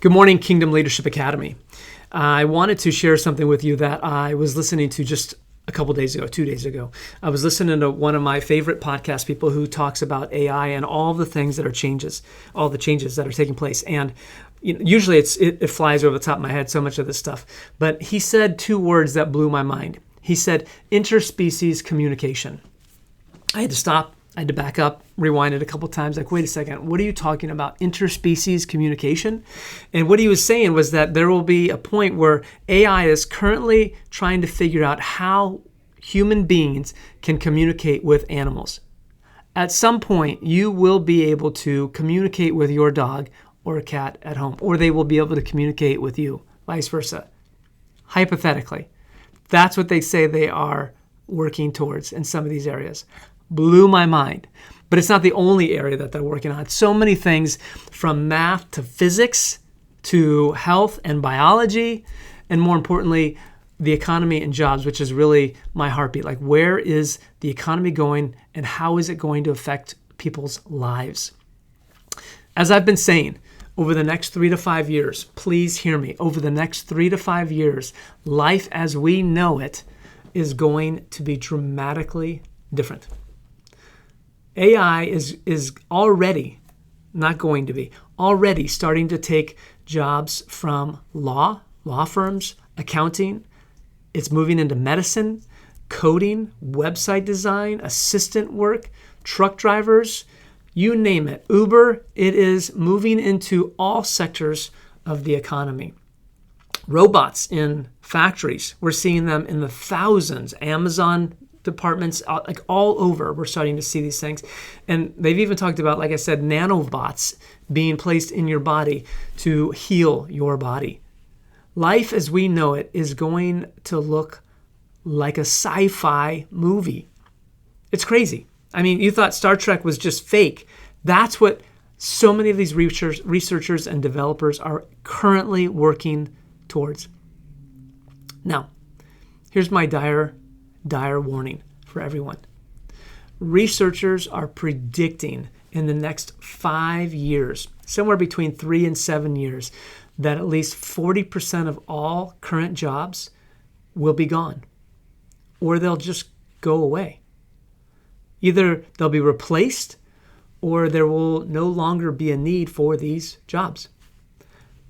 Good morning, Kingdom Leadership Academy. I wanted to share something with you that I was listening to just a couple days ago, 2 days ago. I was listening to one of my favorite podcast people who talks about AI and all the things that are changes, all the changes that are taking place. And usually it flies over the top of my head, so much of this stuff. But he said two words that blew my mind. He said interspecies communication. I had to stop. I had to back up, rewind it a couple times. Like, wait a second, what are you talking about? Interspecies communication? And what he was saying was that there will be a point where AI is currently trying to figure out how human beings can communicate with animals. At some point, you will be able to communicate with your dog or a cat at home, or they will be able to communicate with you, vice versa. Hypothetically, that's what they say they are working towards in some of these areas. Blew my mind. But it's not the only area that they're working on. So many things from math to physics to health and biology, and more importantly, the economy and jobs, which is really my heartbeat. Like, where is the economy going and how is it going to affect people's lives? As I've been saying, over the next 3 to 5 years, please hear me, over the next 3 to 5 years, life as we know it is going to be dramatically different. AI is already, not going to be, already starting to take jobs from law firms, accounting. It's moving into medicine, coding, website design, assistant work, truck drivers, you name it. Uber, it is moving into all sectors of the economy. Robots in factories, we're seeing them in the thousands. Amazon departments, like all over, we're starting to see these things. And they've even talked about, like I said, nanobots being placed in your body to heal your body. Life as we know it is going to look like a sci-fi movie. It's crazy. I mean, you thought Star Trek was just fake. That's what so many of these researchers and developers are currently working towards. Now, here's my dire warning for everyone. Researchers are predicting in the next 5 years, somewhere between 3 and 7 years, that at least 40% of all current jobs will be gone, or they'll just go away. Either they'll be replaced or there will no longer be a need for these jobs.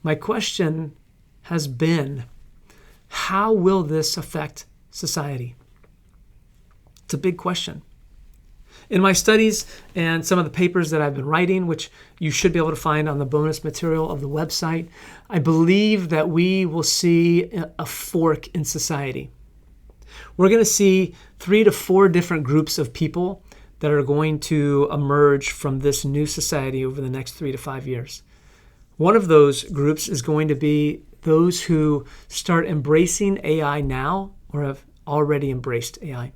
My question has been, how will this affect society? It's a big question. In my studies and some of the papers that I've been writing, which you should be able to find on the bonus material of the website, I believe that we will see a fork in society. We're going to see 3 to 4 different groups of people that are going to emerge from this new society over the next 3 to 5 years. One of those groups is going to be those who start embracing AI now or have already embraced AI.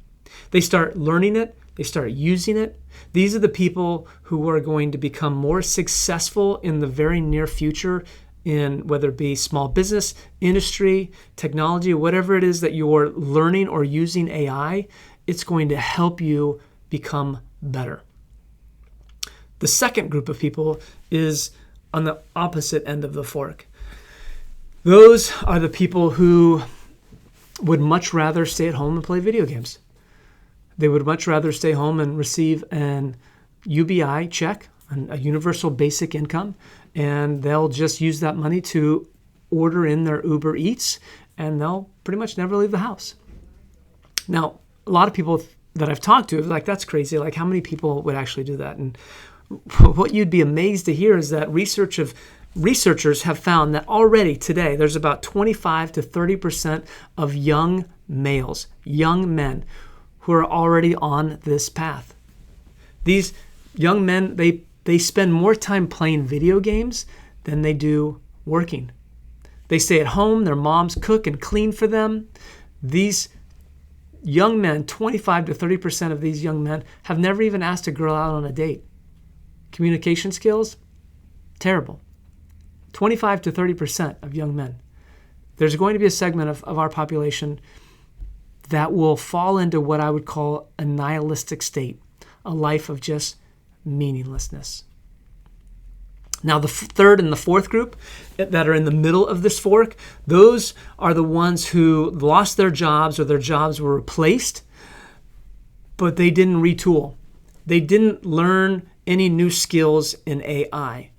They start learning it. They start using it. These are the people who are going to become more successful in the very near future in whether it be small business, industry, technology, whatever it is that you're learning or using AI, it's going to help you become better. The second group of people is on the opposite end of the fork. Those are the people who would much rather stay at home and play video games. They would much rather stay home and receive an UBI check, a universal basic income, and they'll just use that money to order in their Uber Eats, and they'll pretty much never leave the house. Now, a lot of people that I've talked to are like, that's crazy. Like, how many people would actually do that? And what you'd be amazed to hear is that researchers have found that already today, there's about 25 to 30% of young males, young men, who are already on this path. These young men, they spend more time playing video games than they do working. They stay at home, their moms cook and clean for them. These young men, 25 to 30% of these young men, have never even asked a girl out on a date. Communication skills, terrible. 25 to 30% of young men. There's going to be a segment of our population that will fall into what I would call a nihilistic state, a life of just meaninglessness. Now, the third and the fourth group that are in the middle of this fork, those are the ones who lost their jobs or their jobs were replaced, but they didn't retool. They didn't learn any new skills in AI.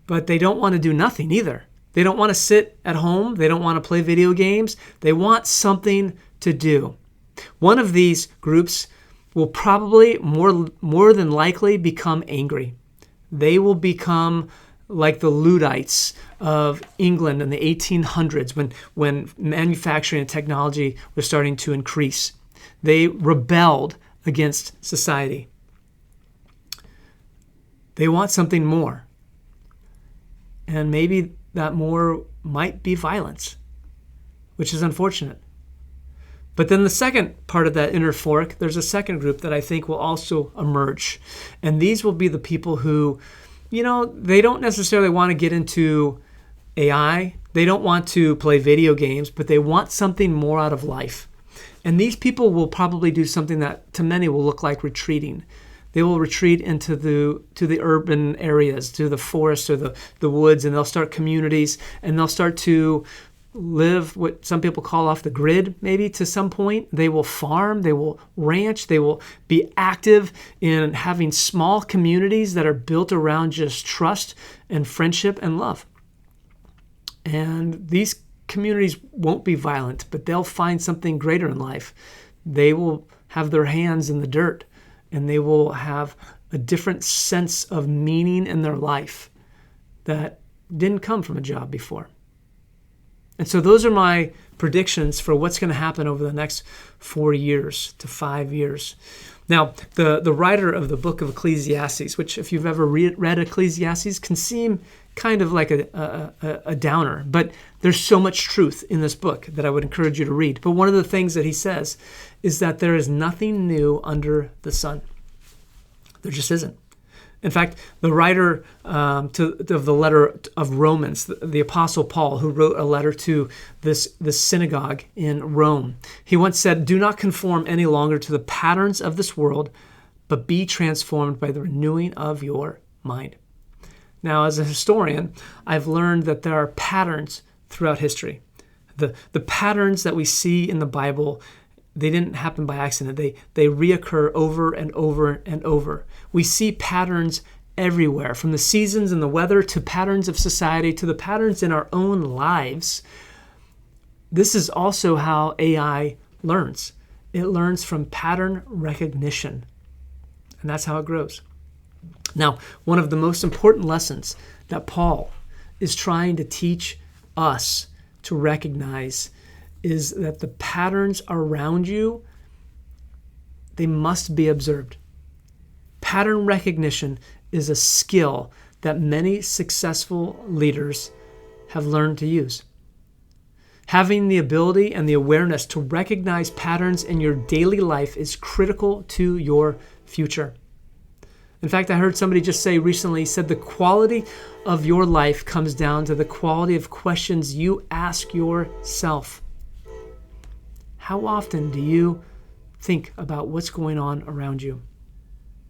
But they don't want to do nothing either. They don't want to sit at home. They don't want to play video games. They want something to do. One of these groups will probably more than likely become angry. They will become like the Luddites of England in the 1800s when manufacturing and technology was starting to increase. They rebelled against society. They want something more. And maybe that more might be violence, which is unfortunate. But then the second part of that inner fork, there's a second group that I think will also emerge. And these will be the people who, they don't necessarily want to get into AI. They don't want to play video games, but they want something more out of life. And these people will probably do something that to many will look like retreating. They will retreat into the urban areas, to the forests or the woods, and they'll start communities, and they'll start to live what some people call off the grid, maybe to some point. They will farm, they will ranch, they will be active in having small communities that are built around just trust and friendship and love. And these communities won't be violent, but they'll find something greater in life. They will have their hands in the dirt, and they will have a different sense of meaning in their life that didn't come from a job before. And so those are my predictions for what's going to happen over the next 4 years to 5 years. Now, the writer of the book of Ecclesiastes, which if you've ever read Ecclesiastes, can seem kind of like a downer, but there's so much truth in this book that I would encourage you to read. But one of the things that he says is that there is nothing new under the sun. There just isn't. In fact, the writer of the letter of Romans, the Apostle Paul, who wrote a letter to this synagogue in Rome, he once said, "Do not conform any longer to the patterns of this world, but be transformed by the renewing of your mind." Now, as a historian, I've learned that there are patterns throughout history. The patterns that we see in the Bible, they didn't happen by accident. They reoccur over and over and over. We see patterns everywhere, from the seasons and the weather to patterns of society to the patterns in our own lives. This is also how AI learns. It learns from pattern recognition, and that's how it grows. Now, one of the most important lessons that Paul is trying to teach us to recognize is that the patterns around you, they must be observed. Pattern recognition is a skill that many successful leaders have learned to use. Having the ability and the awareness to recognize patterns in your daily life is critical to your future. In fact, I heard somebody just say recently, said the quality of your life comes down to the quality of questions you ask yourself. How often do you think about what's going on around you?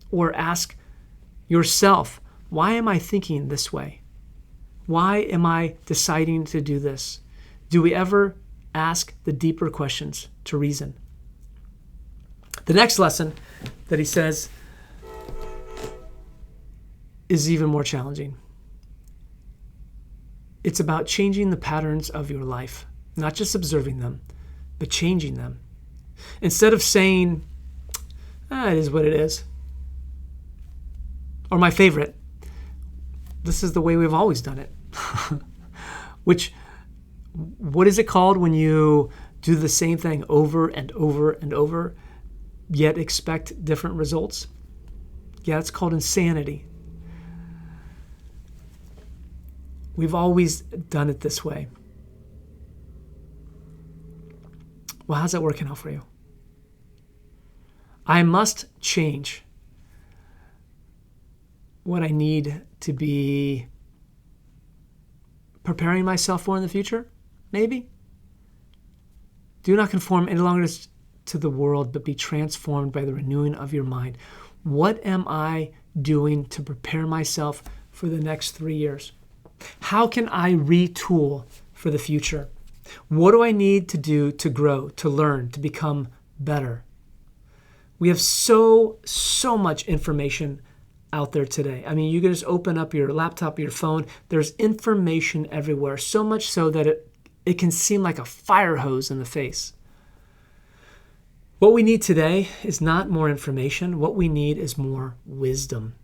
Or ask yourself, why am I thinking this way? Why am I deciding to do this? Do we ever ask the deeper questions to reason? The next lesson that he says is even more challenging. It's about changing the patterns of your life, not just observing them, but changing them. Instead of saying, it is what it is. Or my favorite, this is the way we've always done it. What is it called when you do the same thing over and over and over, yet expect different results? Yeah, it's called insanity. We've always done it this way. Well, how's that working out for you? I must change what I need to be preparing myself for in the future, maybe. Do not conform any longer to the world, but be transformed by the renewing of your mind. What am I doing to prepare myself for the next 3 years? How can I retool for the future? What do I need to do to grow, to learn, to become better? We have so much information out there today. I mean, you can just open up your laptop, your phone. There's information everywhere, so much so that it can seem like a fire hose in the face. What we need today is not more information. What we need is more wisdom.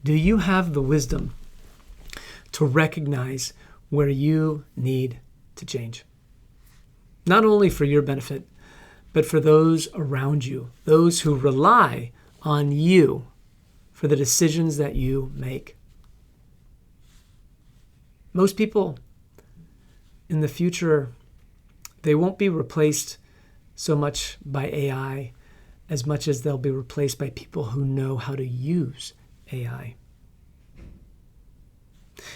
Do you have the wisdom to recognize where you need to change? Not only for your benefit, but for those around you, those who rely on you for the decisions that you make. Most people in the future, they won't be replaced so much by AI as much as they'll be replaced by people who know how to use AI.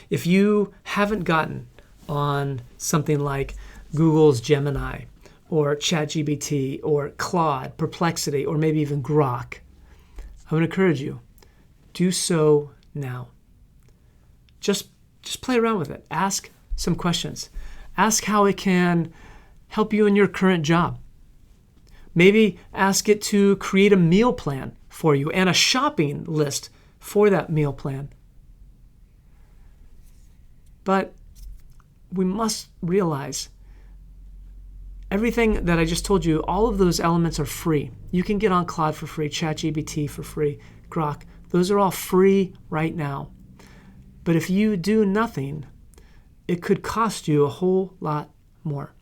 If you haven't gotten on something like Google's Gemini or ChatGPT or Claude, Perplexity, or maybe even Grok, I would encourage you, do so now. Just play around with it. Ask some questions. Ask how it can help you in your current job. Maybe ask it to create a meal plan for you and a shopping list for that meal plan. But we must realize everything that I just told you, all of those elements are free. You can get on Claude for free, ChatGPT for free, Grok. Those are all free right now. But if you do nothing, it could cost you a whole lot more.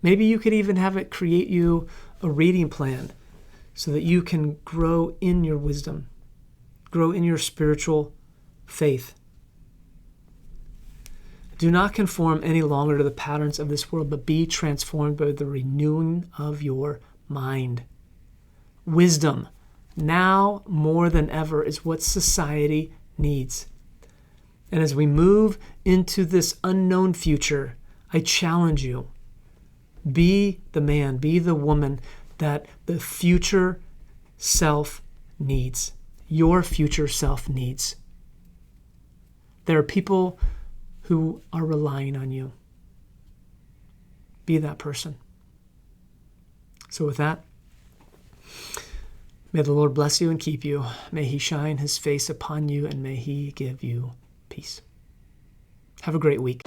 Maybe you could even have it create you a reading plan so that you can grow in your wisdom, grow in your spiritual faith. Do not conform any longer to the patterns of this world, but be transformed by the renewing of your mind. Wisdom, now more than ever, is what society needs. And as we move into this unknown future, I challenge you, be the man, be the woman that the future self needs. Your future self needs. There are people who are relying on you. Be that person. So with that, may the Lord bless you and keep you. May he shine his face upon you and may he give you peace. Have a great week.